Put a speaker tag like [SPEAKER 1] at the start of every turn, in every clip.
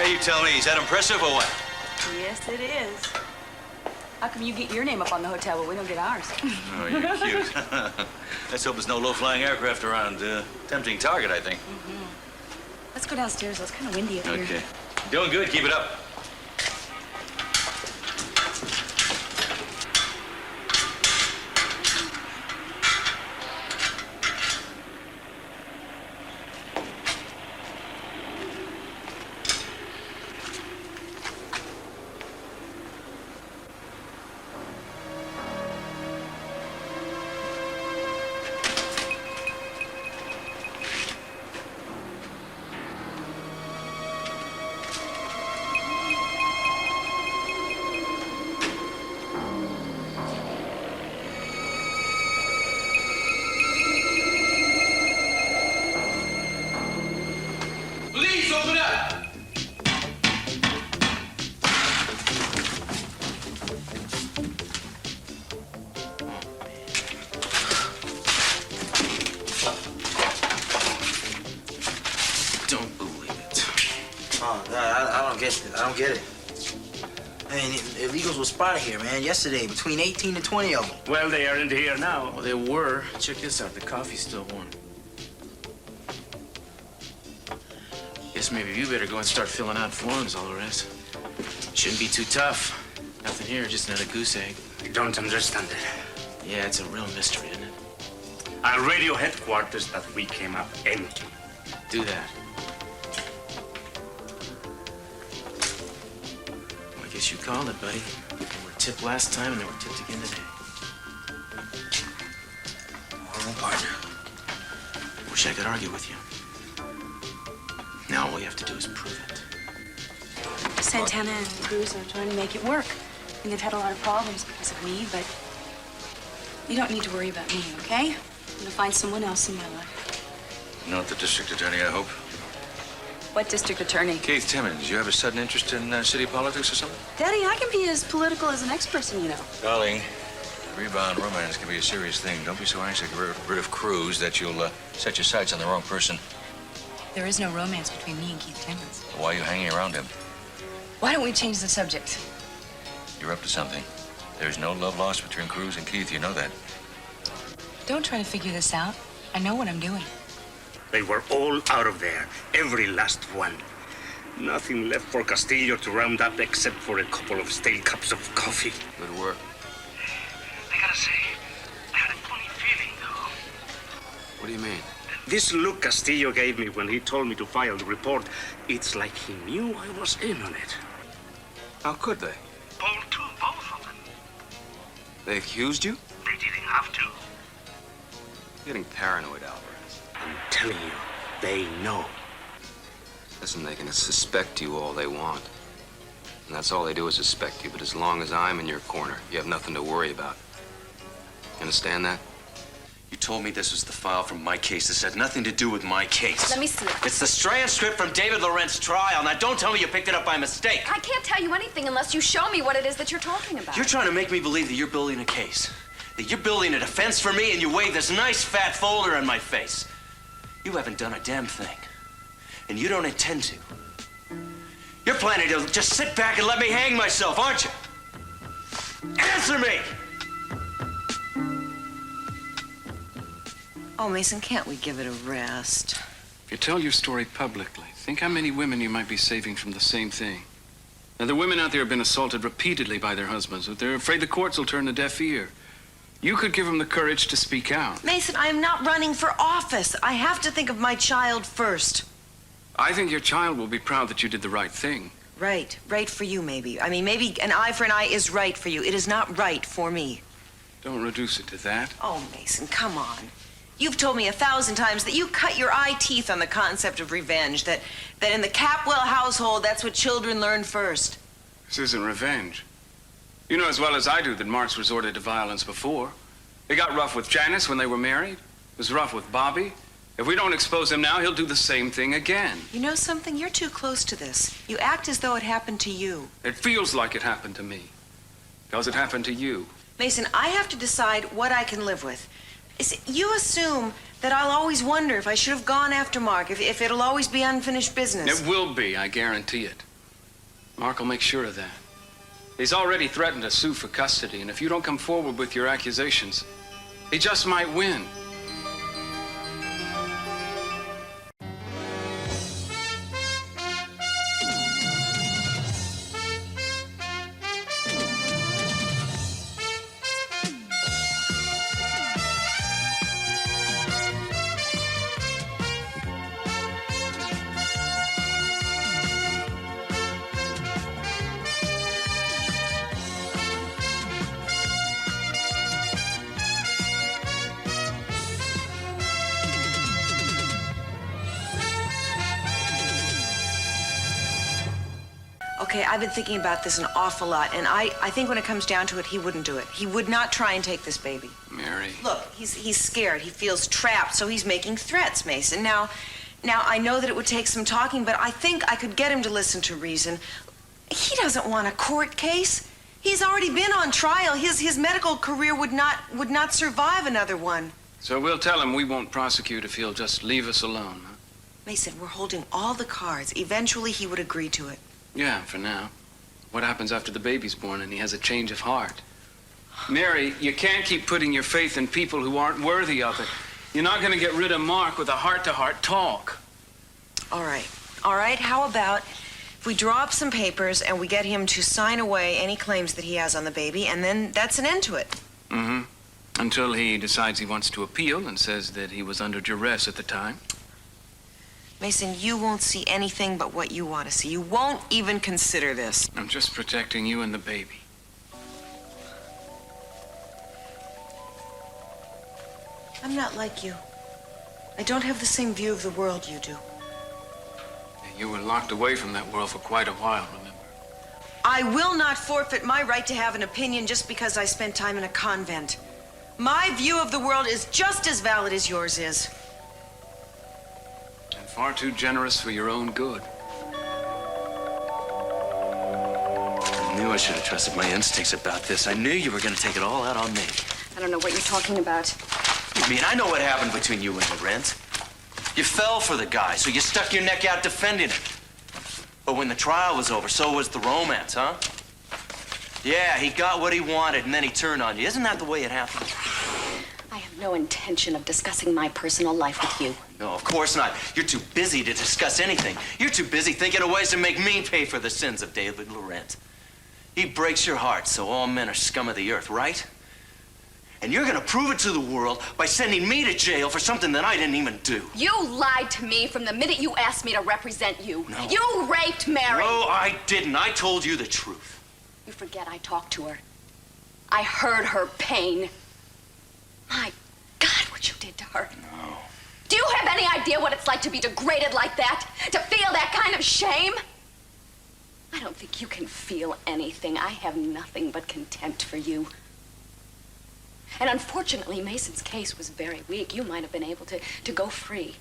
[SPEAKER 1] Hey, you tell me, is that impressive or what?
[SPEAKER 2] Yes, it is. How come you get your name up on the hotel, but we don't get ours?
[SPEAKER 1] Oh, you're cute. Let's hope there's no low-flying aircraft around. Tempting target, I think.
[SPEAKER 2] Let's go downstairs. It's kind of windy up here.
[SPEAKER 1] Okay. Doing good. Keep it up. Please open up!
[SPEAKER 3] Don't believe it.
[SPEAKER 4] Oh, I don't get it. I don't get it. I mean, illegals were spotted here, man, yesterday, between 18 to 20 of them.
[SPEAKER 5] Well, they aren't here now.
[SPEAKER 3] Well, they were. Check this out. The coffee's still warm. Guess maybe you better go and start filling out forms, all the rest. Shouldn't be too tough. Nothing here, just another goose egg.
[SPEAKER 5] I don't understand it.
[SPEAKER 3] Yeah, it's a real mystery, isn't it?
[SPEAKER 5] Our radio headquarters that we came up empty.
[SPEAKER 3] Do that. Well, I guess you called it, buddy. They were tipped last time and they were tipped again today.
[SPEAKER 4] Oh, partner.
[SPEAKER 3] Wish I could argue with you. Now all we have to do is prove it.
[SPEAKER 2] Santana and Cruz are trying to make it work. And they've had a lot of problems because of me, but you don't need to worry about me, okay? I'm gonna find someone else in my life.
[SPEAKER 1] Not the district attorney, I hope.
[SPEAKER 2] What district attorney?
[SPEAKER 1] Keith Timmons, you have a sudden interest in city politics or something?
[SPEAKER 2] Daddy, I can be as political as the next person you know.
[SPEAKER 1] Darling, rebound romance can be a serious thing. Don't be so anxious to get rid of Cruz that you'll set your sights on the wrong person.
[SPEAKER 2] There is no romance between me and Keith Timmons.
[SPEAKER 1] Why are you hanging around him?
[SPEAKER 2] Why don't we change the subject?
[SPEAKER 1] You're up to something. There's no love lost between Cruz and Keith. You know that.
[SPEAKER 2] Don't try to figure this out. I know what I'm doing.
[SPEAKER 5] They were all out of there, every last one. Nothing left for Castillo to round up except for a couple of stale cups of coffee.
[SPEAKER 3] Good work.
[SPEAKER 5] I gotta say, I had a funny feeling, though.
[SPEAKER 3] What do you mean?
[SPEAKER 5] This look Castillo gave me when he told me to file the report, it's like he knew I was in on it.
[SPEAKER 6] How could they?
[SPEAKER 5] Paul, too, both of them.
[SPEAKER 6] They accused you?
[SPEAKER 5] They didn't have to.
[SPEAKER 6] You're getting paranoid, Alvarez.
[SPEAKER 5] I'm telling you, they know.
[SPEAKER 6] Listen, they can suspect you all they want. And that's all they do is suspect you. But as long as I'm in your corner, you have nothing to worry about. You understand that?
[SPEAKER 3] You told me this was the file from my case. This had nothing to do with my case.
[SPEAKER 7] Let me see it.
[SPEAKER 3] It's the transcript from David Lorenz's trial. Now, don't tell me you picked it up by mistake.
[SPEAKER 7] I can't tell you anything unless you show me what it is that you're talking about.
[SPEAKER 3] You're trying to make me believe that you're building a case. That you're building a defense for me and you wave this nice fat folder in my face. You haven't done a damn thing. And you don't intend to. You're planning to just sit back and let me hang myself, aren't you? Answer me!
[SPEAKER 8] Oh, Mason, can't we give it a rest?
[SPEAKER 9] If you tell your story publicly, think how many women you might be saving from the same thing. Now, the women out there have been assaulted repeatedly by their husbands, but they're afraid the courts will turn a deaf ear. You could give them the courage to speak out.
[SPEAKER 8] Mason, I am not running for office. I have to think of my child first.
[SPEAKER 9] I think your child will be proud that you did the right thing.
[SPEAKER 8] Right. Right for you, maybe. I mean, maybe an eye for an eye is right for you. It is not right for me.
[SPEAKER 9] Don't reduce it to that.
[SPEAKER 8] Oh, Mason, come on. You've told me 1,000 times that you cut your eye teeth on the concept of revenge, that in the Capwell household, that's what children learn first.
[SPEAKER 9] This isn't revenge. You know as well as I do that Mark's resorted to violence before. He got rough with Janice when they were married. It was rough with Bobby. If we don't expose him now, he'll do the same thing again.
[SPEAKER 8] You know something? You're too close to this. You act as though it happened to you.
[SPEAKER 9] It feels like it happened to me. Because it happened to you.
[SPEAKER 8] Mason, I have to decide what I can live with. You assume that I'll always wonder if I should have gone after Mark, if it'll always be unfinished business.
[SPEAKER 9] It will be, I guarantee it. Mark will make sure of that. He's already threatened to sue for custody, and if you don't come forward with your accusations, he just might win.
[SPEAKER 8] Okay, I've been thinking about this an awful lot, and I think when it comes down to it, he wouldn't do it. He would not try and take this baby.
[SPEAKER 9] Mary.
[SPEAKER 8] Look, he's scared. He feels trapped, so he's making threats, Mason. Now, I know that it would take some talking, but I think I could get him to listen to reason. He doesn't want a court case. He's already been on trial. His medical career would not survive another one.
[SPEAKER 9] So we'll tell him we won't prosecute if he'll just leave us alone, huh?
[SPEAKER 8] Mason, we're holding all the cards. Eventually, he would agree to it.
[SPEAKER 9] Yeah, for now. What happens after the baby's born and he has a change of heart? Mary, you can't keep putting your faith in people who aren't worthy of it. You're not going to get rid of Mark with a heart-to-heart talk.
[SPEAKER 8] All right. How about if we draw up some papers and we get him to sign away any claims that he has on the baby, and then that's an end to it.
[SPEAKER 9] Mm-hmm. Until he decides he wants to appeal and says that he was under duress at the time.
[SPEAKER 8] Mason, you won't see anything but what you want to see. You won't even consider this.
[SPEAKER 9] I'm just protecting you and the baby.
[SPEAKER 8] I'm not like you. I don't have the same view of the world you do.
[SPEAKER 9] You were locked away from that world for quite a while, remember?
[SPEAKER 8] I will not forfeit my right to have an opinion just because I spent time in a convent. My view of the world is just as valid as yours is.
[SPEAKER 9] And far too generous for your own good.
[SPEAKER 3] I knew I should have trusted my instincts about this. I knew you were going to take it all out on me.
[SPEAKER 7] I don't know what you're talking about.
[SPEAKER 3] I mean, I know what happened between you and Laurent. You fell for the guy, so you stuck your neck out defending him. But when the trial was over, so was the romance, huh? Yeah, he got what he wanted, and then he turned on you. Isn't that the way it happened?
[SPEAKER 7] I have no intention of discussing my personal life with you.
[SPEAKER 3] No, of course not. You're too busy to discuss anything. You're too busy thinking of ways to make me pay for the sins of David Laurent. He breaks your heart, so all men are scum of the earth, right? And you're gonna prove it to the world by sending me to jail for something that I didn't even do.
[SPEAKER 7] You lied to me from the minute you asked me to represent you.
[SPEAKER 3] No.
[SPEAKER 7] You raped Mary.
[SPEAKER 3] No, I didn't. I told you the truth.
[SPEAKER 7] You forget I talked to her. I heard her pain. My God, what you did to her.
[SPEAKER 3] No.
[SPEAKER 7] Do you have any idea what it's like to be degraded like that? To feel that kind of shame? I don't think you can feel anything. I have nothing but contempt for you. And unfortunately, Mason's case was very weak. You might have been able to go free.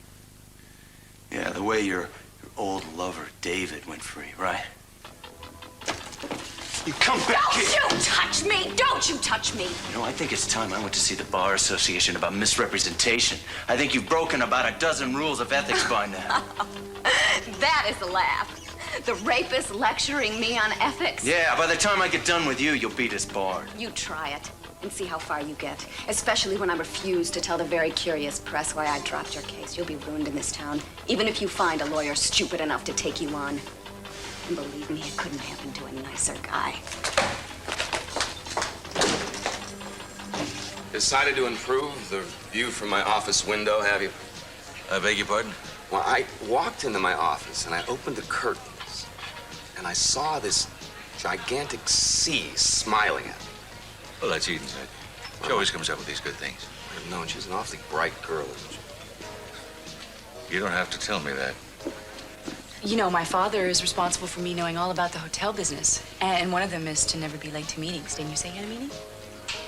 [SPEAKER 3] Yeah, the way your old lover, David, went free, right? You come back here.
[SPEAKER 7] Don't you touch me! Don't you touch me!
[SPEAKER 3] You know, I think it's time I went to see the Bar Association about misrepresentation. I think you've broken about a dozen rules of ethics by now.
[SPEAKER 7] That is a laugh. The rapist lecturing me on ethics.
[SPEAKER 3] Yeah, by the time I get done with you, you'll be disbarred.
[SPEAKER 7] You try it and see how far you get. Especially when I refuse to tell the very curious press why I dropped your case. You'll be ruined in this town, even if you find a lawyer stupid enough to take you on. And believe me, it couldn't happen to a nicer guy.
[SPEAKER 6] Decided to improve the view from my office window, have you?
[SPEAKER 1] I beg your pardon?
[SPEAKER 6] Well, I walked into my office and I opened the curtains and I saw this gigantic sea smiling at me.
[SPEAKER 1] Well, that's Eden's idea. She always comes up with these good things.
[SPEAKER 6] I've known she's an awfully bright girl, isn't she?
[SPEAKER 1] You don't have to tell me that.
[SPEAKER 2] You know, my father is responsible for me knowing all about the hotel business. And one of them is to never be late to meetings. Didn't you say you had a meeting?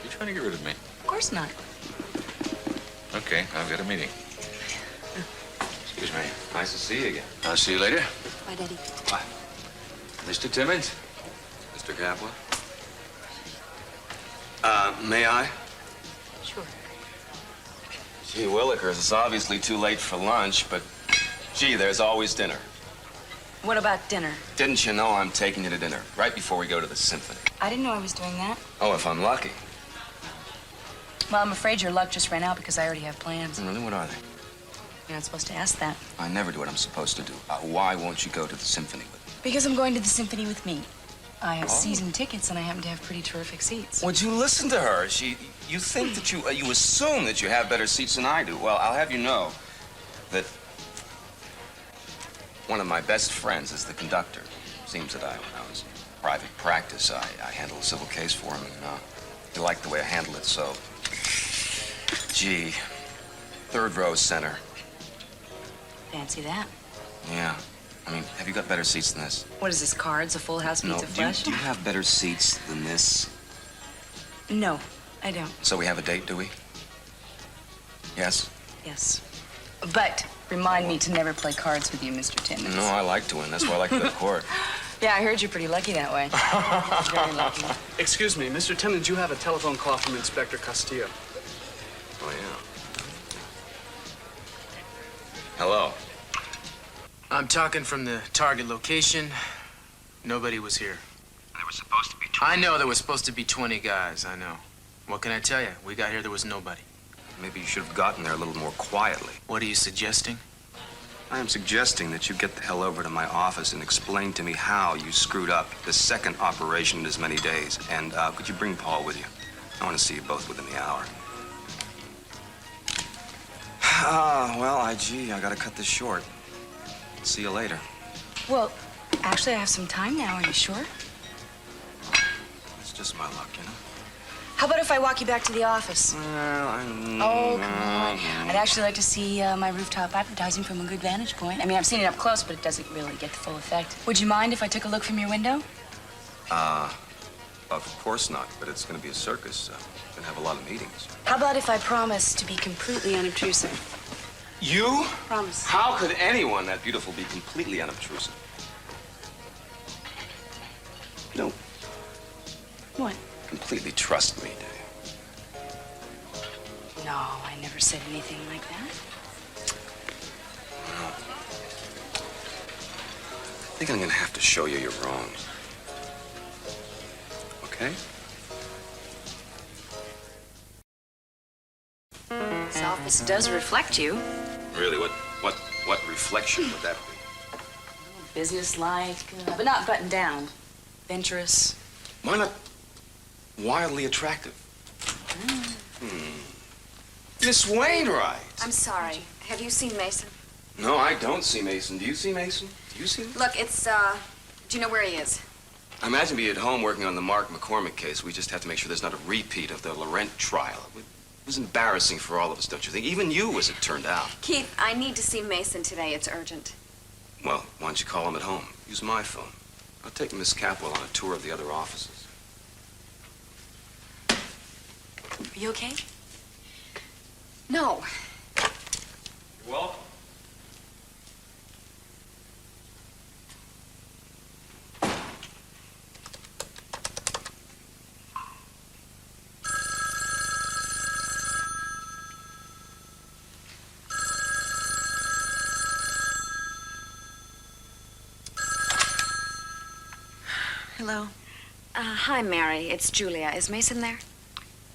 [SPEAKER 1] You're trying to get rid of me.
[SPEAKER 2] Of course not.
[SPEAKER 1] Okay, I've got a meeting.
[SPEAKER 6] Excuse me. Nice to see you again.
[SPEAKER 1] I'll see you later.
[SPEAKER 2] Bye, Daddy.
[SPEAKER 6] Bye.
[SPEAKER 1] Mr. Timmons?
[SPEAKER 6] Mr. Capwell? May I?
[SPEAKER 2] Sure.
[SPEAKER 6] Gee, Willikers, it's obviously too late for lunch, but gee, there's always dinner.
[SPEAKER 2] What about dinner?
[SPEAKER 6] Didn't you know I'm taking you to dinner right before we go to the symphony?
[SPEAKER 2] I didn't know I was doing that.
[SPEAKER 6] Oh, if I'm lucky.
[SPEAKER 2] Well, I'm afraid your luck just ran out because I already have plans.
[SPEAKER 6] Really, what are they?
[SPEAKER 2] You're not supposed to ask that.
[SPEAKER 6] I never do what I'm supposed to do. Why won't you go to the symphony with me?
[SPEAKER 2] Because I'm going to the symphony with me. I have season tickets, and I happen to have pretty terrific seats.
[SPEAKER 6] Would you listen to her? You think that you assume that you have better seats than I do. Well, I'll have you know that one of my best friends is the conductor. Seems that when I was in private practice, I handled a civil case for him, and he liked the way I handled it, so. Gee, third row center.
[SPEAKER 2] Fancy that.
[SPEAKER 6] Yeah. I mean, have you got better seats than this?
[SPEAKER 2] What is this, Cards? A Full House
[SPEAKER 6] No.
[SPEAKER 2] meets a Flush?
[SPEAKER 6] Do you have better seats than this?
[SPEAKER 2] No, I don't.
[SPEAKER 6] So we have a date, do we? Yes?
[SPEAKER 2] Yes. But remind me to never play cards with you, Mr. Timmons.
[SPEAKER 6] No, I like to win. That's why I like to go to court.
[SPEAKER 2] Yeah, I heard you're pretty lucky that way. Very lucky.
[SPEAKER 9] Excuse me, Mr. Timmons, you have a telephone call from Inspector Castillo.
[SPEAKER 6] Oh, yeah. Hello.
[SPEAKER 10] I'm talking from the target location. Nobody was here.
[SPEAKER 6] There was supposed to be 20.
[SPEAKER 10] I know there was supposed to be 20 guys, I know. What can I tell you? We got here, there was nobody.
[SPEAKER 6] Maybe you should have gotten there a little more quietly.
[SPEAKER 10] What are you suggesting?
[SPEAKER 6] I am suggesting that you get the hell over to my office and explain to me how you screwed up the second operation in as many days. And could you bring Paul with you? I want to see you both within the hour. Well, I gotta cut this short. See you later.
[SPEAKER 2] Well, actually, I have some time now. Are you sure?
[SPEAKER 6] It's just my luck, you know?
[SPEAKER 2] How about if I walk you back to the office?
[SPEAKER 6] Well,
[SPEAKER 2] Oh, come on. I'd actually like to see my rooftop advertising from a good vantage point. I mean, I've seen it up close, but it doesn't really get the full effect. Would you mind if I took a look from your window?
[SPEAKER 6] Of course not, but it's gonna be a circus. Gonna have a lot of meetings.
[SPEAKER 2] How about if I promise to be completely unobtrusive?
[SPEAKER 6] You?
[SPEAKER 2] Promise.
[SPEAKER 6] How could anyone that beautiful be completely unobtrusive? No.
[SPEAKER 2] What?
[SPEAKER 6] Completely trust me, do you?
[SPEAKER 2] No, I never said anything like that.
[SPEAKER 6] Well, I think I'm gonna have to show you your wrongs. Okay?
[SPEAKER 2] This office does reflect you.
[SPEAKER 6] Really, what reflection would that be?
[SPEAKER 2] Business-like, but not buttoned down. Venturous.
[SPEAKER 6] Why not wildly attractive? Miss Wainwright!
[SPEAKER 7] I'm sorry. Have you seen Mason?
[SPEAKER 6] No, I don't see Mason. Do you see Mason? Do you see him?
[SPEAKER 7] Look, it's, do you know where he is?
[SPEAKER 6] I imagine be at home working on the Mark McCormick case. We just have to make sure there's not a repeat of the Laurent trial. It was embarrassing for all of us, don't you think? Even you, as it turned out.
[SPEAKER 7] Keith, I need to see Mason today. It's urgent.
[SPEAKER 6] Well, why don't you call him at home? Use my phone. I'll take Miss Capwell on a tour of the other offices.
[SPEAKER 2] Are you okay?
[SPEAKER 7] No.
[SPEAKER 6] You're welcome.
[SPEAKER 8] Hello?
[SPEAKER 7] Hi, Mary. It's Julia. Is Mason there?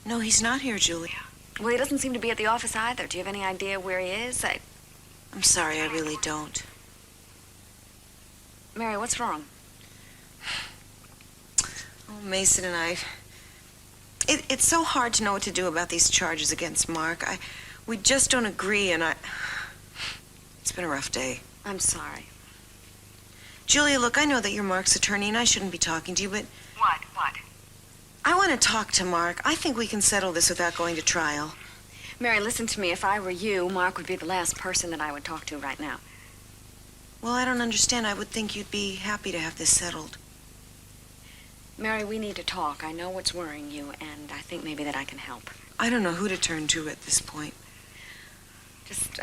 [SPEAKER 8] No, he's not here, Julia.
[SPEAKER 7] Well, he doesn't seem to be at the office either. Do you have any idea where he is?
[SPEAKER 8] I'm sorry, I really don't.
[SPEAKER 7] Mary, what's wrong?
[SPEAKER 8] Oh, Mason and I... It's so hard to know what to do about these charges against Mark. We just don't agree, and it's been a rough day.
[SPEAKER 7] I'm sorry.
[SPEAKER 8] Julia, look, I know that you're Mark's attorney, and I shouldn't be talking to you, but...
[SPEAKER 7] What?
[SPEAKER 8] I want to talk to Mark. I think we can settle this without going to trial.
[SPEAKER 7] Mary, listen to me. If I were you, Mark would be the last person that I would talk to right now.
[SPEAKER 8] Well, I don't understand. I would think you'd be happy to have this settled.
[SPEAKER 7] Mary, we need to talk. I know what's worrying you, and I think maybe that I can help.
[SPEAKER 8] I don't know who to turn to at this point.
[SPEAKER 7] Just,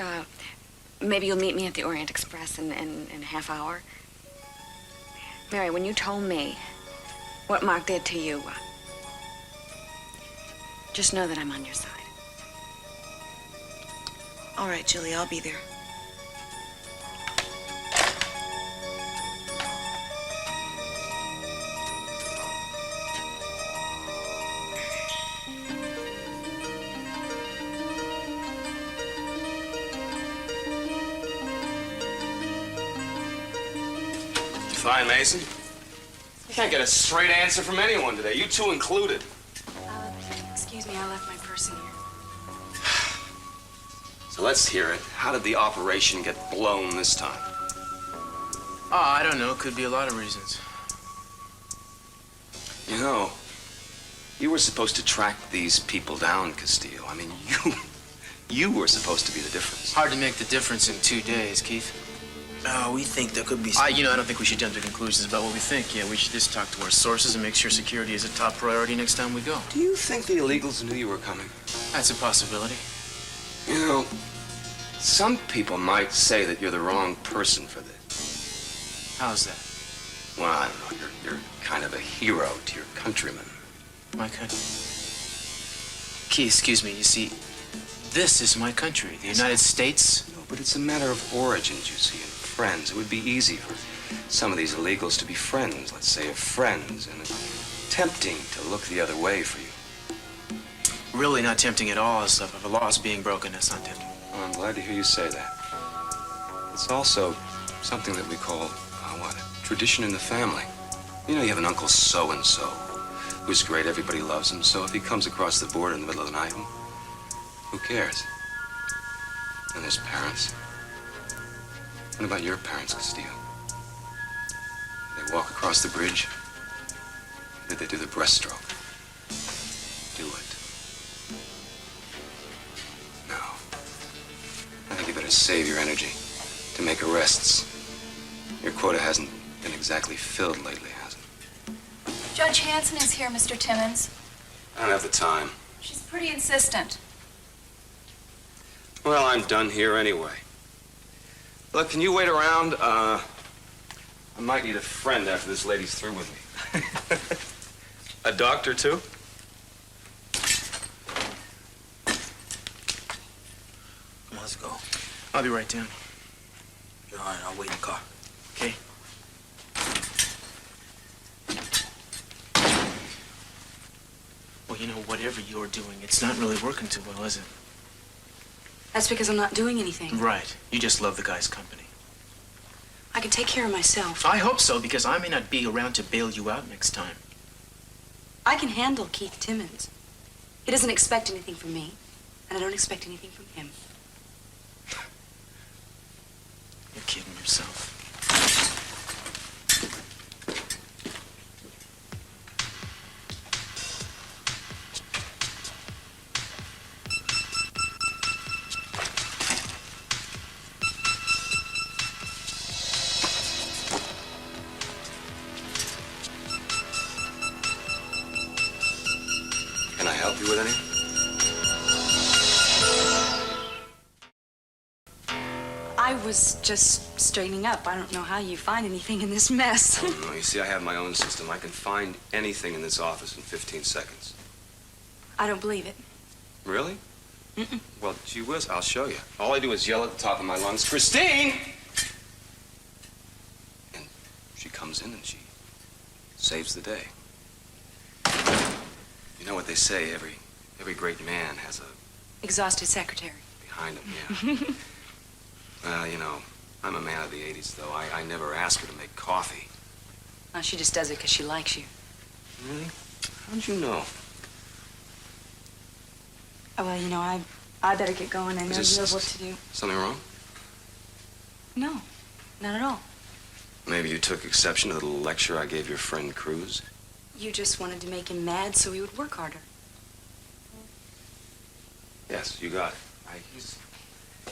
[SPEAKER 7] maybe you'll meet me at the Orient Express in a half hour. Mary, when you told me what Mark did to you, just know that I'm on your side.
[SPEAKER 8] All right, Julia, I'll be there.
[SPEAKER 6] Fine, Mason. You can't get a straight answer from anyone today, you two included.
[SPEAKER 2] Excuse me, I left my purse in here.
[SPEAKER 6] So let's hear it. How did the operation get blown this time?
[SPEAKER 10] Oh, I don't know. Could be a lot of reasons.
[SPEAKER 6] You know, you were supposed to track these people down, Castillo. I mean, you were supposed to be the difference.
[SPEAKER 10] Hard to make the difference in 2 days, Keith.
[SPEAKER 4] We think there could be some...
[SPEAKER 10] I don't think we should jump to conclusions about what we think. Yeah, we should just talk to our sources and make sure security is a top priority next time we go.
[SPEAKER 6] Do you think the illegals knew you were coming?
[SPEAKER 10] That's a possibility.
[SPEAKER 6] You know, some people might say that you're the wrong person for this.
[SPEAKER 10] How's that?
[SPEAKER 6] Well, I don't know. You're kind of a hero to your countrymen.
[SPEAKER 10] My country. Keith, excuse me. You see, this is my country, the United States.
[SPEAKER 6] No, but it's a matter of origins, you see, and friends. It would be easy for some of these illegals to be friends, let's say, of friends, and it's tempting to look the other way for you.
[SPEAKER 10] Really not tempting at all. If a law is being broken, that's not tempting.
[SPEAKER 6] Well, I'm glad to hear you say that. It's also something that we call, a tradition in the family. You know, you have an Uncle so-and-so who's great, everybody loves him, so if he comes across the border in the middle of the night, who cares? And his parents? What about your parents, Castillo? Did they walk across the bridge? Or did they do the breaststroke? Do it. No. I think you better save your energy to make arrests. Your quota hasn't been exactly filled lately, has it?
[SPEAKER 11] Judge Hanson is here, Mr. Timmons.
[SPEAKER 6] I don't have the time.
[SPEAKER 11] She's pretty insistent.
[SPEAKER 6] Well, I'm done here anyway. Look, can you wait around? I might need a friend after this lady's through with me. A doctor, too?
[SPEAKER 4] Come on, let's go.
[SPEAKER 10] I'll be right down.
[SPEAKER 4] All right, I'll wait in the car.
[SPEAKER 10] Okay. Well, you know, whatever you're doing, it's not really working too well, is it?
[SPEAKER 2] That's because I'm not doing anything.
[SPEAKER 10] Right. You just love the guy's company.
[SPEAKER 2] I can take care of myself.
[SPEAKER 10] I hope so, because I may not be around to bail you out next time.
[SPEAKER 2] I can handle Keith Timmons. He doesn't expect anything from me, and I don't expect anything from him.
[SPEAKER 10] You're kidding yourself.
[SPEAKER 6] Can I help you with anything?
[SPEAKER 2] I was just straightening up. I don't know how you find anything in this mess.
[SPEAKER 6] Oh, no, you see, I have my own system. I can find anything in this office in 15 seconds.
[SPEAKER 2] I don't believe it.
[SPEAKER 6] Really?
[SPEAKER 2] Mm-mm.
[SPEAKER 6] Well, gee whiz, I'll show you. All I do is yell at the top of my lungs, Christine! And she comes in and she saves the day. You know what they say, every great man has a...
[SPEAKER 2] Exhausted secretary.
[SPEAKER 6] Behind him, yeah. Well, you know, I'm a man of the 80s, though. I never ask her to make coffee.
[SPEAKER 2] Oh, she just does it because she likes you.
[SPEAKER 6] Really? How'd you know?
[SPEAKER 2] Oh, well, you know, I better get going. I know you have work to do.
[SPEAKER 6] Something wrong?
[SPEAKER 2] No, not at all.
[SPEAKER 6] Maybe you took exception to the little lecture I gave your friend Cruz?
[SPEAKER 2] You just wanted to make him mad so he would work harder.
[SPEAKER 6] Yes, you got it.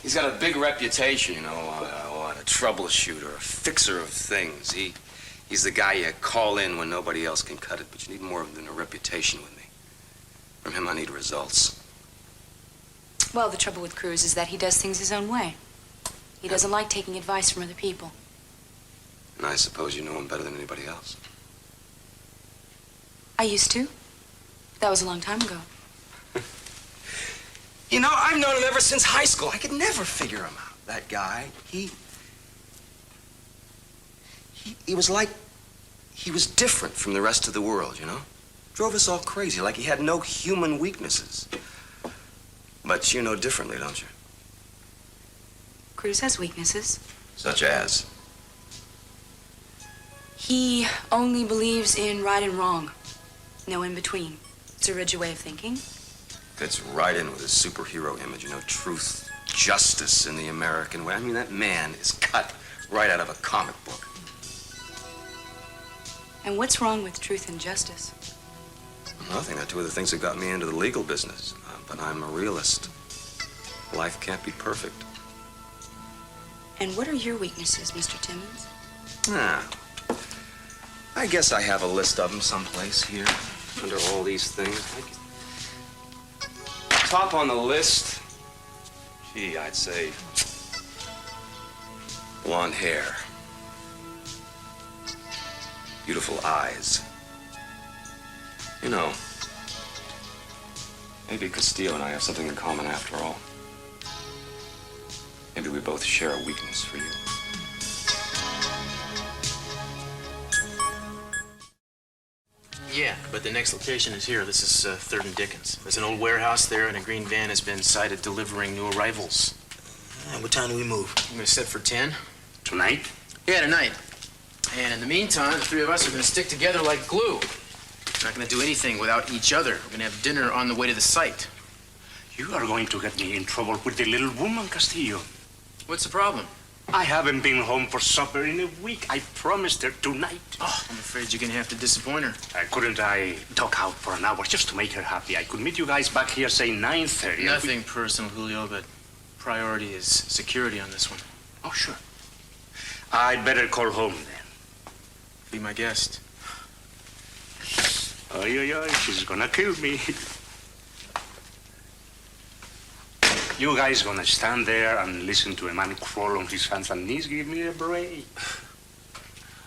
[SPEAKER 6] He's got a big reputation, you know, a troubleshooter, a fixer of things. He's the guy you call in when nobody else can cut it, but you need more than a reputation with me. From him, I need results.
[SPEAKER 2] Well, the trouble with Cruz is that he does things his own way. He doesn't like taking advice from other people.
[SPEAKER 6] And I suppose you know him better than anybody else.
[SPEAKER 2] I used to. That was a long time ago.
[SPEAKER 6] You know, I've known him ever since high school. I could never figure him out. That guy, he was like, he was different from the rest of the world, you know? Drove us all crazy, like he had no human weaknesses. But you know differently, don't you?
[SPEAKER 2] Cruz has weaknesses.
[SPEAKER 6] Such as?
[SPEAKER 2] He only believes in right and wrong. No in between. It's a rigid way of thinking.
[SPEAKER 6] Fits right in with his superhero image, you know, truth, justice in the American way. I mean, that man is cut right out of a comic book.
[SPEAKER 2] And what's wrong with truth and justice?
[SPEAKER 6] Nothing. They're two of the things that got me into the legal business. But I'm a realist. Life can't be perfect.
[SPEAKER 2] And what are your weaknesses, Mr. Timmons?
[SPEAKER 6] I guess I have a list of them someplace here, under all these things. Top on the list, gee, I'd say blonde hair, beautiful eyes. You know, maybe Castillo and I have something in common after all. Maybe we both share a weakness for you.
[SPEAKER 10] Yeah, but the next location is here. This is 3rd and Dickens. There's an old warehouse there, and a green van has been sighted delivering new arrivals.
[SPEAKER 4] What time do we move?
[SPEAKER 10] I'm gonna set for 10.
[SPEAKER 5] Tonight?
[SPEAKER 10] Yeah, tonight. And in the meantime, the three of us are gonna stick together like glue. We're not gonna do anything without each other. We're gonna have dinner on the way to the site.
[SPEAKER 5] You are going to get me in trouble with the little woman, Castillo.
[SPEAKER 10] What's the problem?
[SPEAKER 5] I haven't been home for supper in a week. I promised her tonight.
[SPEAKER 10] Oh, I'm afraid you're gonna have to disappoint her.
[SPEAKER 5] Couldn't I duck out for an hour just to make her happy? I could meet you guys back here, say 9:30.
[SPEAKER 10] Nothing personal, Julio, but priority is security on this one.
[SPEAKER 5] Oh, sure. I'd better call home then.
[SPEAKER 10] Be my guest.
[SPEAKER 5] Ay, ay, ay, she's gonna kill me. You guys gonna stand there and listen to a man crawl on his hands and knees? Give me a break.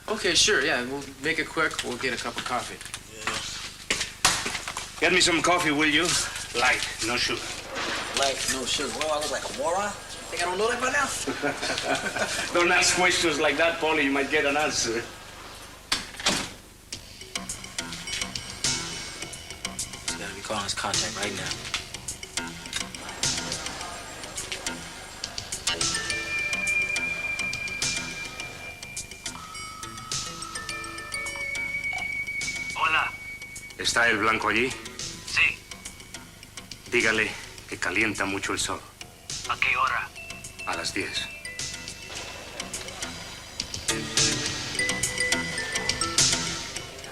[SPEAKER 10] Okay, sure, yeah, we'll make it quick. We'll get a cup of coffee.
[SPEAKER 5] Get me some coffee, will you? Light, no sugar.
[SPEAKER 4] Like, no sugar. Well, I look like a moron. Think I don't know that by now?
[SPEAKER 5] Don't ask questions like that, Paulie. You might get an answer.
[SPEAKER 4] You gotta be calling his contact right now.
[SPEAKER 5] Hola. ¿Está el blanco allí?
[SPEAKER 12] Sí.
[SPEAKER 5] Dígale que calienta mucho el sol.
[SPEAKER 12] ¿A qué hora?
[SPEAKER 5] A las 10.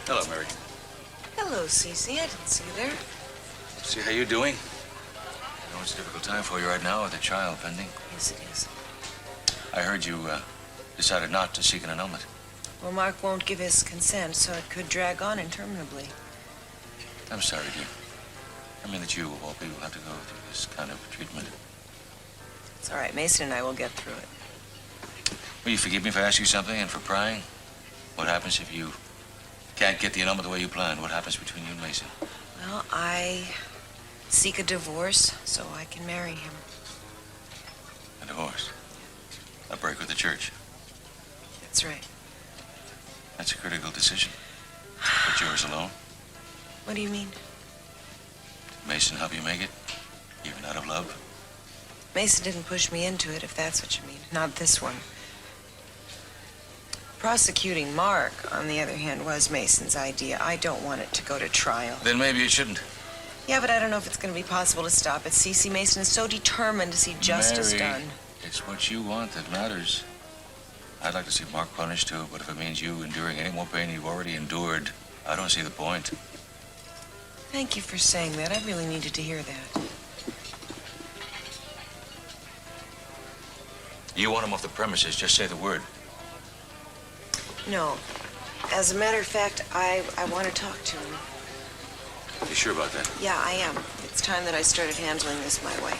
[SPEAKER 1] Hello, Mary.
[SPEAKER 8] Hello, Cece. I didn't see you there.
[SPEAKER 1] See how you doing? I know it's a difficult time for you right now with a child pending.
[SPEAKER 8] Yes, it is.
[SPEAKER 1] I heard you decided not to seek an annulment.
[SPEAKER 8] Well, Mark won't give his consent, so it could drag on interminably.
[SPEAKER 1] I'm sorry, dear. I mean that you, of all people, have to go through this kind of treatment.
[SPEAKER 8] It's all right. Mason and I will get through it.
[SPEAKER 1] Will you forgive me if I ask you something and for prying? What happens if you can't get the annulment the way you planned? What happens between you and Mason?
[SPEAKER 8] Well, I seek a divorce so I can marry him.
[SPEAKER 1] A divorce? A break with the church?
[SPEAKER 8] That's right.
[SPEAKER 1] That's a critical decision. But yours alone?
[SPEAKER 8] What do you mean?
[SPEAKER 1] Did Mason help you make it? Even out of love?
[SPEAKER 8] Mason didn't push me into it, if that's what you mean. Not this one. Prosecuting Mark, on the other hand, was Mason's idea. I don't want it to go to trial.
[SPEAKER 1] Then maybe it shouldn't.
[SPEAKER 8] Yeah, but I don't know if it's going to be possible to stop it. Cece, Mason is so determined to see justice
[SPEAKER 1] Mary,
[SPEAKER 8] done.
[SPEAKER 1] It's what you want that matters. I'd like to see Mark punished too, but if it means you enduring any more pain you've already endured, I don't see the point.
[SPEAKER 8] Thank you for saying that. I really needed to hear that.
[SPEAKER 1] You want him off the premises, just say the word.
[SPEAKER 8] No. As a matter of fact, I want to talk to him.
[SPEAKER 1] You sure about that?
[SPEAKER 8] Yeah, I am. It's time that I started handling this my way.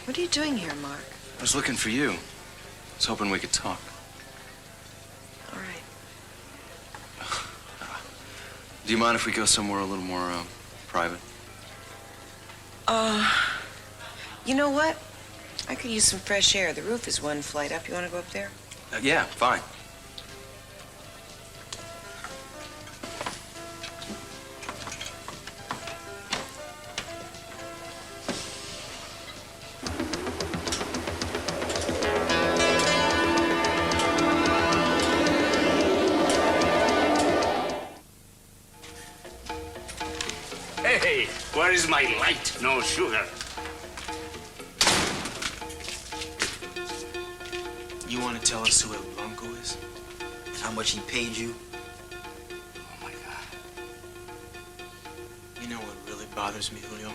[SPEAKER 8] What are you doing here, Mark?
[SPEAKER 9] I was looking for you. I was hoping we could talk.
[SPEAKER 8] All right.
[SPEAKER 9] Do you mind if we go somewhere a little more private?
[SPEAKER 8] You know what? I could use some fresh air. The roof is one flight up. You want to go up there?
[SPEAKER 9] Yeah, fine.
[SPEAKER 5] Hey, where is my light? No sugar.
[SPEAKER 10] You want to tell us who El Blanco is?
[SPEAKER 4] And how much he paid you?
[SPEAKER 5] Oh, my God.
[SPEAKER 10] You know what really bothers me, Julio?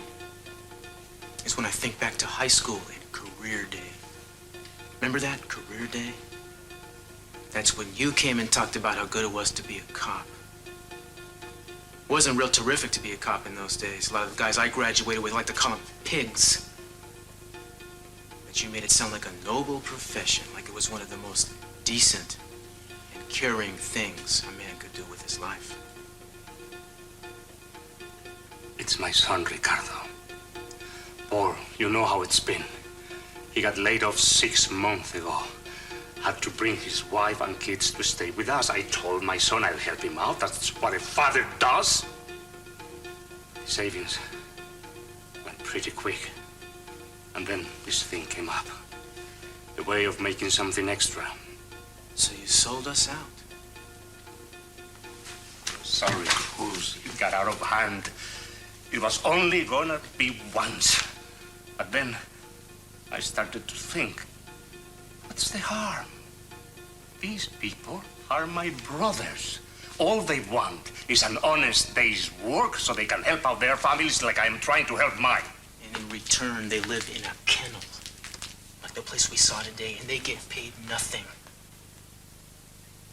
[SPEAKER 10] Is when I think back to high school and career day. Remember that, career day? That's when you came and talked about how good it was to be a cop. It wasn't real terrific to be a cop in those days. A lot of the guys I graduated with like to call them pigs. But you made it sound like a noble profession, like it was one of the most decent and caring things a man could do with his life.
[SPEAKER 5] It's my son, Ricardo. Paul, you know how it's been. He got laid off 6 months ago. Had to bring his wife and kids to stay with us. I told my son I'll help him out. That's what a father does. Savings went pretty quick. And then this thing came up. A way of making something extra.
[SPEAKER 10] So you sold us out?
[SPEAKER 5] Sorry, Cruz. It got out of hand. It was only gonna be once. But then I started to think, what's the harm? These people are my brothers. All they want is an honest day's work so they can help out their families like I'm trying to help mine.
[SPEAKER 10] And in return, they live in a kennel. Like the place we saw today, and they get paid nothing.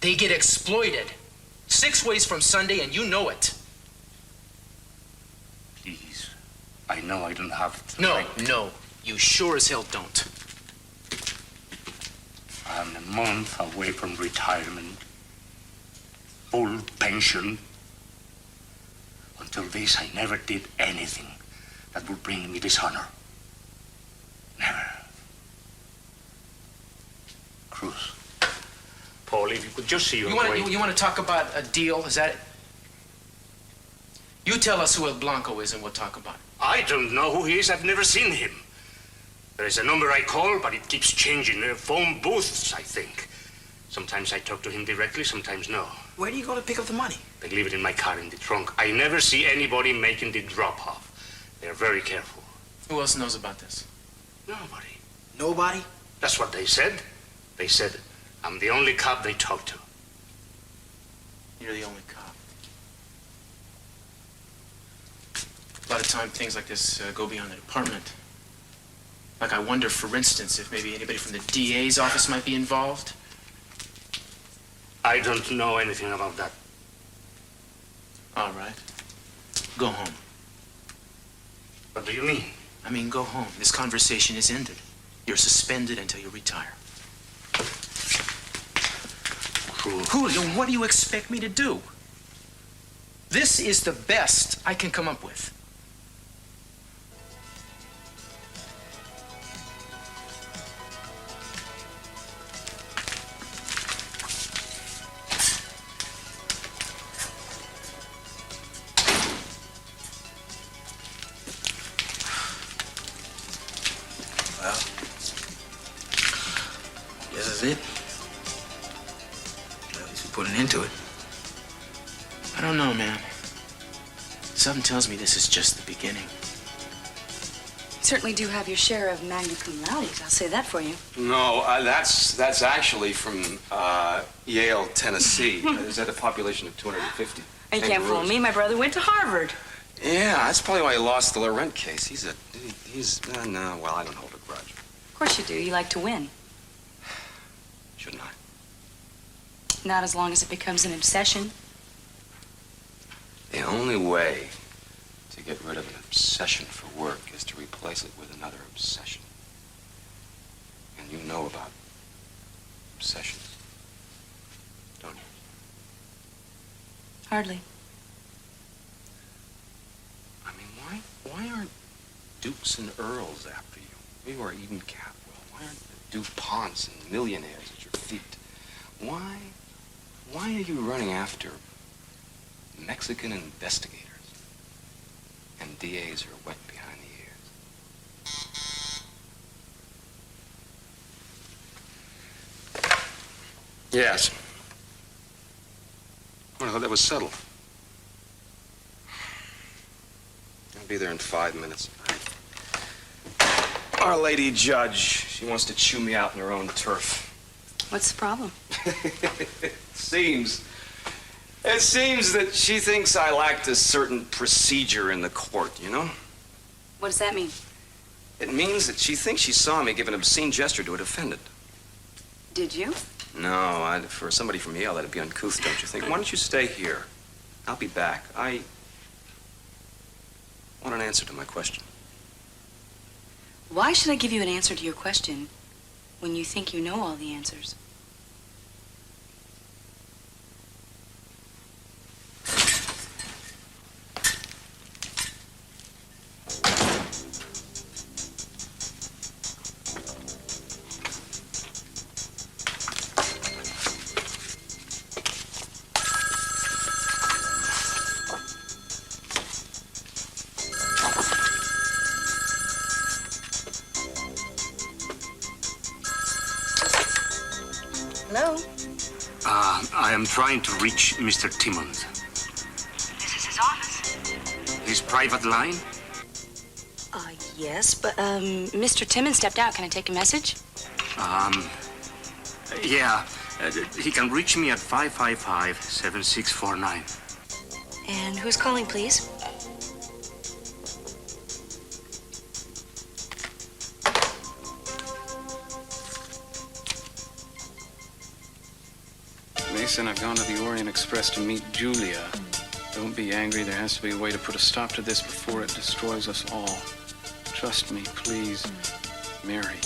[SPEAKER 10] They get exploited. 6 ways from Sunday, and you know it.
[SPEAKER 5] Please, I know I don't have to.
[SPEAKER 10] No, you sure as hell don't.
[SPEAKER 5] I'm a month away from retirement. Full pension. Until this, I never did anything that would bring me dishonor. Never. Cruz. Paul, if you could just see your way.
[SPEAKER 10] You want to talk about a deal? Is that it? You tell us who El Blanco is and we'll talk about it.
[SPEAKER 5] I don't know who he is. I've never seen him. There is a number I call, but it keeps changing. Phone booths, I think. Sometimes I talk to him directly, sometimes no.
[SPEAKER 4] Where do you go to pick up the money?
[SPEAKER 5] They leave it in my car in the trunk. I never see anybody making the drop-off. They're very careful.
[SPEAKER 10] Who else knows about this?
[SPEAKER 5] Nobody.
[SPEAKER 4] Nobody?
[SPEAKER 5] That's what they said. They said I'm the only cop they talk to.
[SPEAKER 10] You're the only cop. A lot of time things like this go beyond the department. Like I wonder, for instance, if maybe anybody from the DA's office might be involved.
[SPEAKER 5] I don't know anything about that.
[SPEAKER 10] All right. Go home.
[SPEAKER 5] What do you mean?
[SPEAKER 10] I mean, go home. This conversation is ended. You're suspended until you retire. Julio, what do you expect me to do? This is the best I can come up with.
[SPEAKER 4] Well, guess that's it. At least we put an end to it.
[SPEAKER 10] I don't know, man. Something tells me this is just the beginning.
[SPEAKER 2] You certainly do have your share of magna cum laudes, I'll say that for you.
[SPEAKER 6] No, that's actually from Yale, Tennessee. Is that a population of 250?
[SPEAKER 2] You can't fool me. My brother went to Harvard.
[SPEAKER 6] Yeah, that's probably why he lost the Laurent case. He's no, well, I don't hold a grudge.
[SPEAKER 2] Of course you do. You like to win.
[SPEAKER 6] Shouldn't I?
[SPEAKER 2] Not as long as it becomes an obsession.
[SPEAKER 6] The only way to get rid of an obsession for work is to replace it with another obsession. And you know about obsessions, don't you?
[SPEAKER 2] Hardly.
[SPEAKER 6] I mean, why aren't Dukes and Earls after you? We were Eden Capwell. Why aren't the DuPonts and millionaires at your feet? Why are you running after Mexican investigators? And DAs are wet behind the ears. Yes. Well, I thought that was settled. I'll be there in 5 minutes. Our lady judge, she wants to chew me out in her own turf.
[SPEAKER 2] What's the problem?
[SPEAKER 6] It seems that she thinks I lacked a certain procedure in the court, you know?
[SPEAKER 2] What does that mean?
[SPEAKER 6] It means that she thinks she saw me give an obscene gesture to a defendant.
[SPEAKER 2] Did you?
[SPEAKER 6] No, for somebody from Yale, that'd be uncouth, don't you think? Why don't you stay here? I'll be back. I want an answer to my question.
[SPEAKER 2] Why should I give you an answer to your question when you think you know all the answers? Hello?
[SPEAKER 5] I am trying to reach Mr. Timmons.
[SPEAKER 2] This is his office.
[SPEAKER 5] His private line?
[SPEAKER 2] Yes, but, Mr. Timmons stepped out. Can I take a message?
[SPEAKER 5] Yeah. He can reach me at 555-7649.
[SPEAKER 2] And who's calling, please?
[SPEAKER 9] Mason, I've gone to the Orient Express to meet Julia. Don't be angry. There has to be a way to put a stop to this before it destroys us all. Trust me, please. Mary.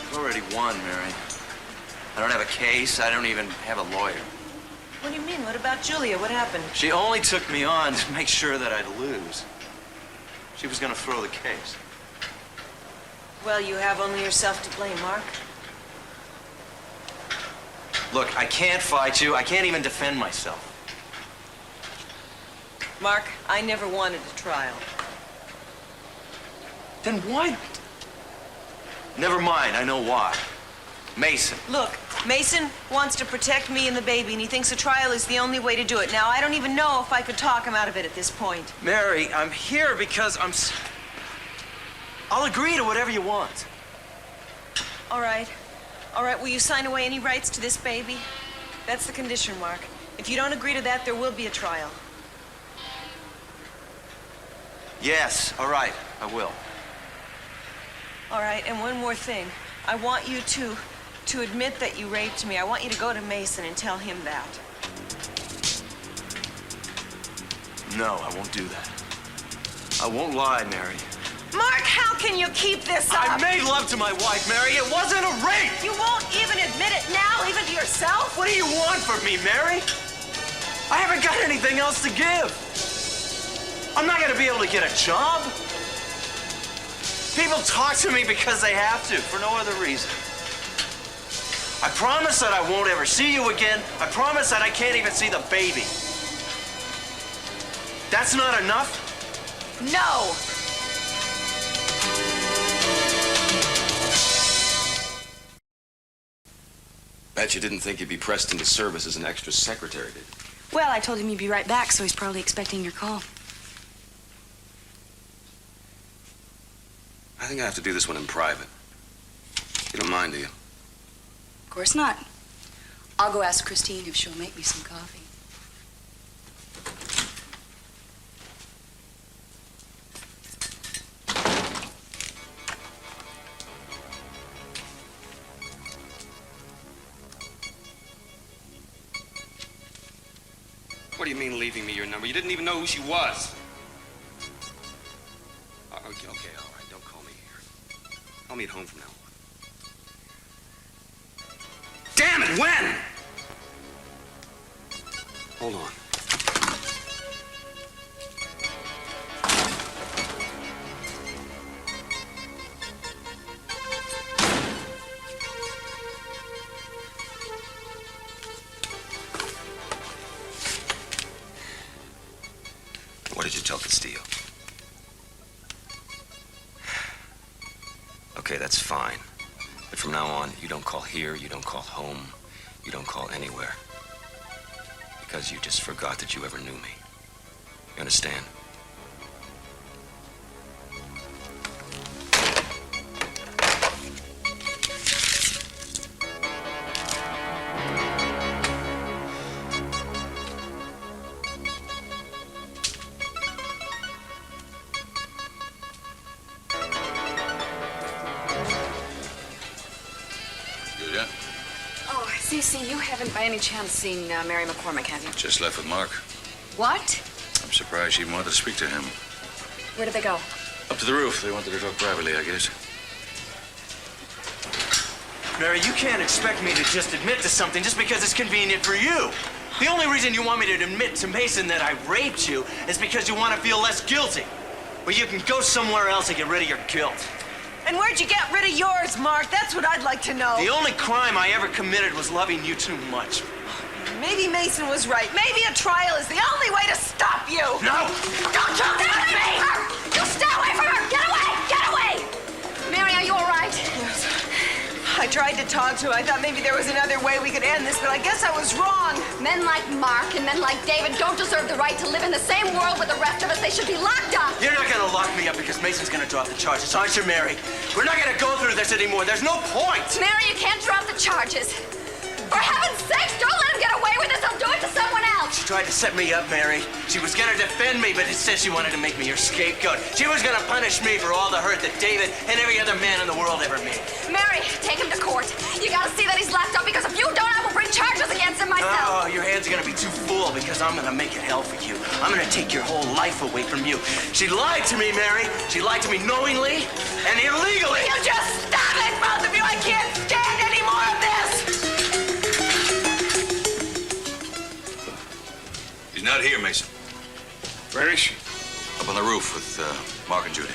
[SPEAKER 3] You've already won, Mary. I don't have a case. I don't even have a lawyer.
[SPEAKER 8] What do you mean? What about Julia? What happened?
[SPEAKER 3] She only took me on to make sure that I'd lose. She was gonna throw the case.
[SPEAKER 8] Well, you have only yourself to blame, Mark.
[SPEAKER 3] Look, I can't fight you. I can't even defend myself.
[SPEAKER 8] Mark, I never wanted a trial.
[SPEAKER 3] Then why? Never mind, I know why. Mason.
[SPEAKER 8] Look, Mason wants to protect me and the baby, and he thinks a trial is the only way to do it. Now, I don't even know if I could talk him out of it at this point.
[SPEAKER 3] Mary, I'm here because I'll agree to whatever you want.
[SPEAKER 8] All right. All right, will you sign away any rights to this baby? That's the condition, Mark. If you don't agree to that, there will be a trial.
[SPEAKER 3] Yes, all right, I will.
[SPEAKER 8] All right, and one more thing. I want you to admit that you raped me. I want you to go to Mason and tell him that.
[SPEAKER 3] No, I won't do that. I won't lie, Mary.
[SPEAKER 8] Mark, how can you keep this up?
[SPEAKER 3] I made love to my wife, Mary. It wasn't a rape!
[SPEAKER 8] You won't even admit it now, even to yourself?
[SPEAKER 3] What do you want from me, Mary? I haven't got anything else to give. I'm not gonna be able to get a job. People talk to me because they have to, for no other reason. I promise that I won't ever see you again. I promise that I can't even see the baby. That's not enough?
[SPEAKER 8] No!
[SPEAKER 6] Bet you didn't think you'd be pressed into service as an extra secretary, did you?
[SPEAKER 2] Well, I told him you'd be right back, so he's probably expecting your call.
[SPEAKER 6] I think I have to do this one in private. You don't mind, do you?
[SPEAKER 2] Of course not. I'll go ask Christine if she'll make me some coffee.
[SPEAKER 6] What do you mean leaving me your number? You didn't even know who she was. Okay, all right. Don't call me here. I'll meet home from now on. Damn it, when? Hold on. What did you tell Castillo? Okay, that's fine. that from now on, you don't call here, you don't call home, you don't call anywhere. Because you just forgot that you ever knew me. You understand?
[SPEAKER 1] Julia?
[SPEAKER 7] Oh, Cece, you haven't by any chance seen Mary McCormick, have you?
[SPEAKER 1] Just left with Mark.
[SPEAKER 7] What?
[SPEAKER 1] I'm surprised she even wanted to speak to him.
[SPEAKER 7] Where did they go?
[SPEAKER 1] Up to the roof. They wanted to talk privately, I guess.
[SPEAKER 3] Mary, you can't expect me to just admit to something just because it's convenient for you. The only reason you want me to admit to Mason that I raped you is because you want to feel less guilty. Well, you can go somewhere else and get rid of your guilt.
[SPEAKER 8] And where'd you get rid of yours, Mark? That's what I'd like to know.
[SPEAKER 3] The only crime I ever committed was loving you too much.
[SPEAKER 8] Maybe Mason was right. Maybe a trial is the only way to stop you.
[SPEAKER 3] No!
[SPEAKER 7] Don't you dare leave her! You stay away from her! Get away! Get away! Mary, are you all right?
[SPEAKER 8] Yes. I tried to talk to her. I thought maybe there was another way we could end this, but I guess I was wrong.
[SPEAKER 7] Men like Mark and men like David don't deserve the right to live in the same world with the rest of us. They should be locked up.
[SPEAKER 3] You're not gonna lock me up because Mason's gonna drop the charges, aren't you, Mary? We're not gonna go through this anymore. There's no point.
[SPEAKER 7] Mary, you can't drop the charges. For heaven's sakes, don't let him get away with this. He'll do it to someone else.
[SPEAKER 3] She tried to set me up, Mary. She was gonna defend me, but instead she wanted to make me her scapegoat. She was gonna punish me for all the hurt that David and every other man in the world ever made.
[SPEAKER 7] Mary, take him to court. You gotta see that he's locked up because if you don't, I will bring charges against him myself.
[SPEAKER 3] Oh, your hands are gonna be too full because I'm gonna make it hell for you. I'm gonna take your whole life away from you. She lied to me, Mary. She lied to me knowingly and illegally.
[SPEAKER 8] You just stop it, both of you. I can't stand any more of this.
[SPEAKER 1] He's not here, Mason.
[SPEAKER 9] Where is she?
[SPEAKER 1] Up on the roof with Mark and Julia.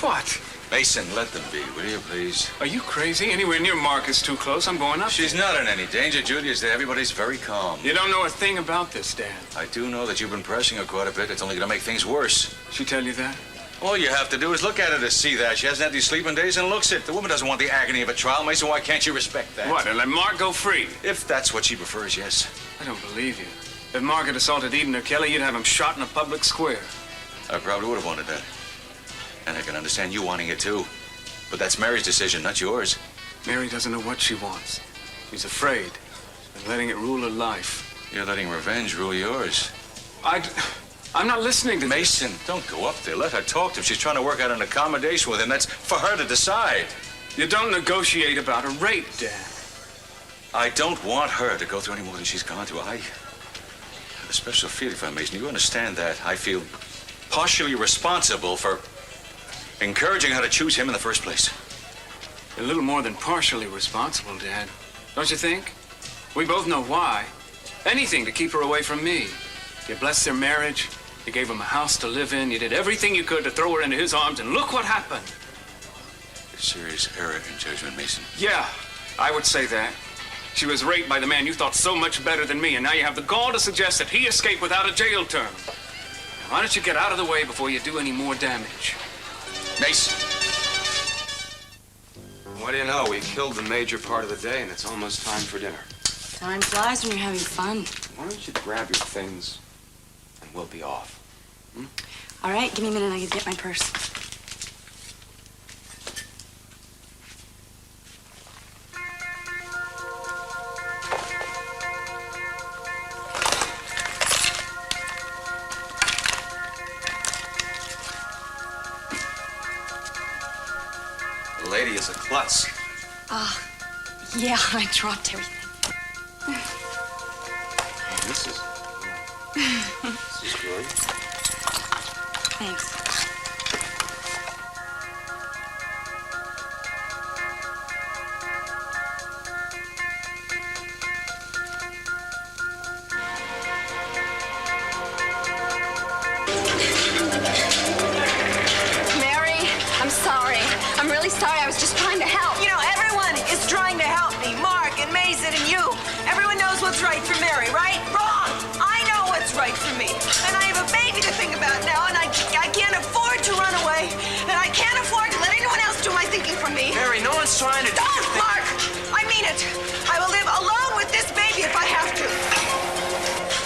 [SPEAKER 9] What?
[SPEAKER 1] Mason, let them be, will you, please?
[SPEAKER 9] Are you crazy? Anywhere near Mark is too close. I'm going up.
[SPEAKER 1] She's not in any danger. Julia's there. Everybody's very calm.
[SPEAKER 9] You don't know a thing about this, Dad.
[SPEAKER 1] I do know that you've been pressing her quite a bit. It's only going to make things worse.
[SPEAKER 9] She tell you that?
[SPEAKER 1] All you have to do is look at her to see that. She hasn't had these sleeping days and looks it. The woman doesn't want the agony of a trial, Mason. Why can't you respect that?
[SPEAKER 9] What, and let Mark go free?
[SPEAKER 1] If that's what she prefers, yes.
[SPEAKER 9] I don't believe you. If Mark had assaulted Eden or Kelly, you'd have him shot in a public square.
[SPEAKER 1] I probably would have wanted that. And I can understand you wanting it, too. But that's Mary's decision, not yours.
[SPEAKER 9] Mary doesn't know what she wants. She's afraid and letting it rule her life.
[SPEAKER 1] You're letting revenge rule yours.
[SPEAKER 9] I'm not listening to
[SPEAKER 1] Mason, don't go up there. Let her talk to him. She's trying to work out an accommodation with him. That's for her to decide.
[SPEAKER 9] You don't negotiate about a rape, Dad.
[SPEAKER 1] I don't want her to go through any more than she's gone through. I have a special feeling for her, Mason. You understand that? I feel partially responsible for encouraging her to choose him in the first place.
[SPEAKER 9] You're a little more than partially responsible, Dad. Don't you think? We both know why. Anything to keep her away from me. You blessed their marriage. You gave him a house to live in. You did everything you could to throw her into his arms, and look what happened.
[SPEAKER 1] A serious error in judgment, Mason.
[SPEAKER 9] Yeah, I would say that. She was raped by the man you thought so much better than me, and now you have the gall to suggest that he escaped without a jail term. Now, why don't you get out of the way before you do any more damage?
[SPEAKER 1] Mason!
[SPEAKER 6] What do you know? We killed the major part of the day, and it's almost time for dinner.
[SPEAKER 2] Time flies when you're having fun.
[SPEAKER 6] Why don't you grab your things, and we'll be off.
[SPEAKER 2] All right, give me a minute. I can get my purse.
[SPEAKER 6] The lady is a klutz.
[SPEAKER 2] Yeah, I dropped everything.
[SPEAKER 6] This is good.
[SPEAKER 2] Thanks.
[SPEAKER 7] Mary, I'm sorry. I'm really sorry. I was just trying to help.
[SPEAKER 8] You know, everyone is trying to help me. Mark and Mason and you. Everyone knows what's right for Mary, right? Wrong! I know what's right for me. And I have a baby to think about now, and I can't afford to run away. And I can't afford to let anyone else do my thinking for me.
[SPEAKER 3] Mary, no one's was trying to...
[SPEAKER 8] Don't, Mark! I mean it. I will live alone with this baby if I have to.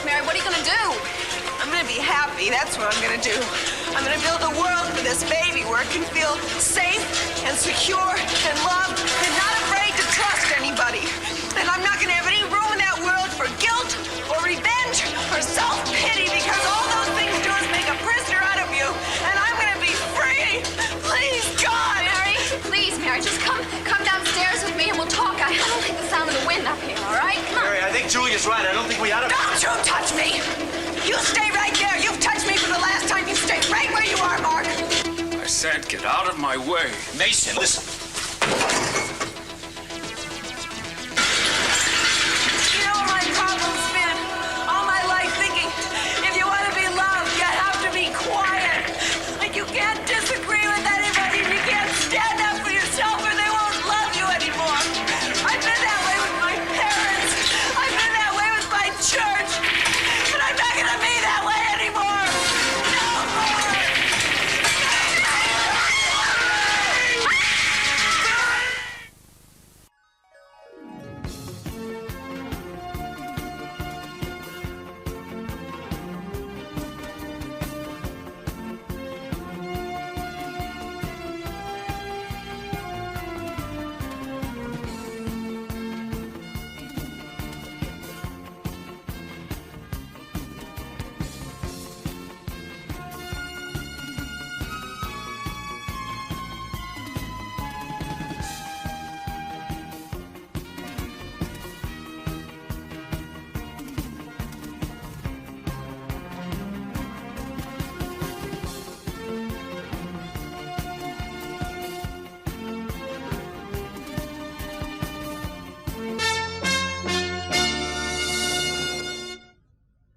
[SPEAKER 7] Mary, what are you gonna do?
[SPEAKER 8] I'm gonna be happy. That's what I'm gonna do. I'm gonna build a world for this baby where it can feel safe and secure and loved and not afraid to trust anybody. And I'm not gonna have any room in that world for guilt or revenge or self-pity because all those things do is make a prisoner out of you. And I'm gonna be free. Please, God.
[SPEAKER 7] Mary, just come downstairs with me and we'll talk. I don't like the sound of the wind up here, all right? Come on.
[SPEAKER 3] Mary, I think Julia's right. I don't think we ought to...
[SPEAKER 8] Don't you touch me! You stay right there. You've touched me for the last time. You stay right where you are, Mark.
[SPEAKER 9] I said, get out of my way.
[SPEAKER 3] Mason, listen.